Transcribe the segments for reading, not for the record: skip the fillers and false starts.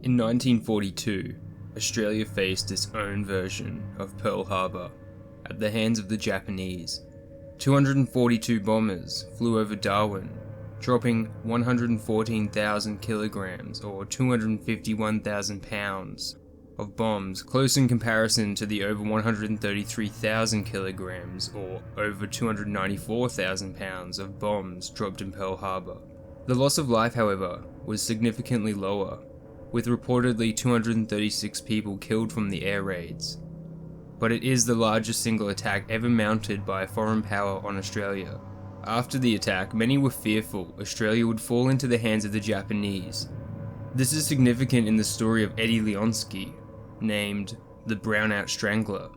In 1942, Australia faced its own version of Pearl Harbor at the hands of the Japanese. 242 bombers flew over Darwin, dropping 114,000 kilograms or 251,000 pounds of bombs, close in comparison to the over 133,000 kilograms or over 294,000 pounds of bombs dropped in Pearl Harbor. The loss of life, however, was significantly lower, with reportedly 236 people killed from the air raids. But it is the largest single attack ever mounted by a foreign power on Australia. After the attack, many were fearful Australia would fall into the hands of the Japanese. This is significant in the story of Eddie Leonski, named the Brownout Strangler,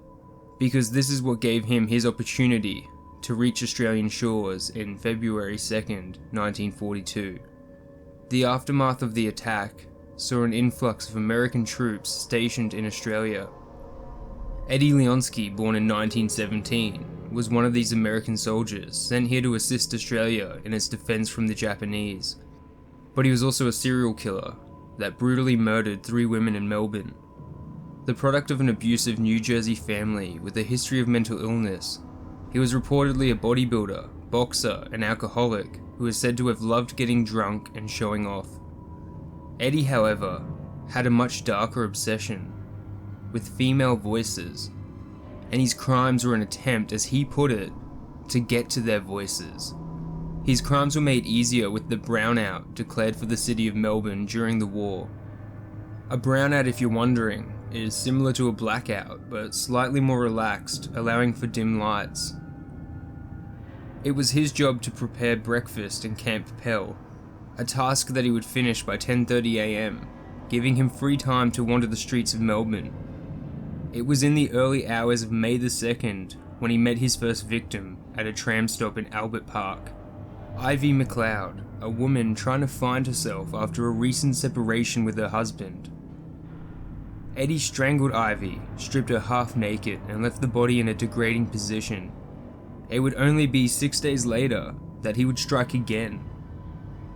because this is what gave him his opportunity to reach Australian shores in February 2nd, 1942. The aftermath of the attack saw an influx of American troops stationed in Australia. Eddie Leonski, born in 1917, was one of these American soldiers sent here to assist Australia in its defense from the Japanese. But he was also a serial killer that brutally murdered 3 women in Melbourne. The product of an abusive New Jersey family with a history of mental illness, he was reportedly a bodybuilder, boxer, and alcoholic who is said to have loved getting drunk and showing off. Eddie, however, had a much darker obsession with female voices, and his crimes were an attempt, as he put it, to get to their voices. His crimes were made easier with the brownout declared for the city of Melbourne during the war. A brownout, if you're wondering, is similar to a blackout, but slightly more relaxed, allowing for dim lights. It was his job to prepare breakfast in Camp Pell, a task that he would finish by 10:30 AM, giving him free time to wander the streets of Melbourne. It was in the early hours of May the 2nd when he met his first victim at a tram stop in Albert Park. Ivy McLeod, a woman trying to find herself after a recent separation with her husband. Eddie strangled Ivy, stripped her half naked, and left the body in a degrading position. It would only be 6 days later that he would strike again,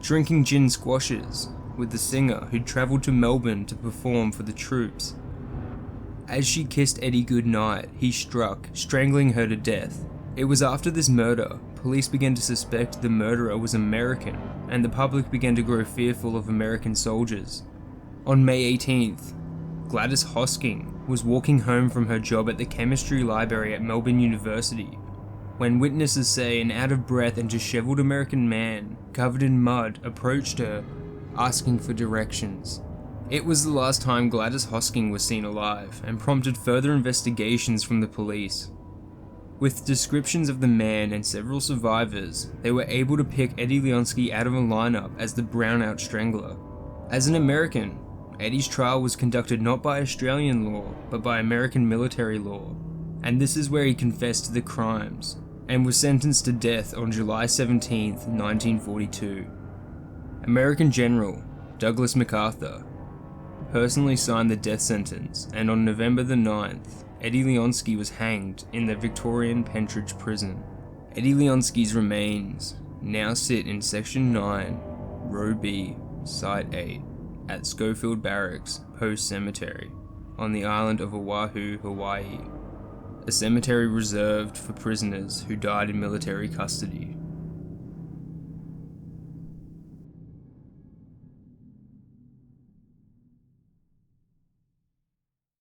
drinking gin squashes with the singer who'd travelled to Melbourne to perform for the troops. As she kissed Eddie goodnight, he struck, strangling her to death. It was after this murder, police began to suspect the murderer was American, and the public began to grow fearful of American soldiers. On May 18th, Gladys Hosking was walking home from her job at the chemistry library at Melbourne University, when witnesses say an out-of-breath and disheveled American man, covered in mud, approached her, asking for directions. It was the last time Gladys Hosking was seen alive, and prompted further investigations from the police. With descriptions of the man and several survivors, they were able to pick Eddie Leonski out of a lineup as the Brownout Strangler. As an American, Eddie's trial was conducted not by Australian law, but by American military law, and this is where he confessed to the crimes, and was sentenced to death on July 17, 1942. American General Douglas MacArthur personally signed the death sentence, and on November the 9th, Eddie Leonski was hanged in the Victorian Pentridge prison. Eddie Leonski's remains now sit in Section 9, Row B, Site 8, at Schofield Barracks Post Cemetery, on the island of Oahu, Hawaii, a cemetery reserved for prisoners who died in military custody.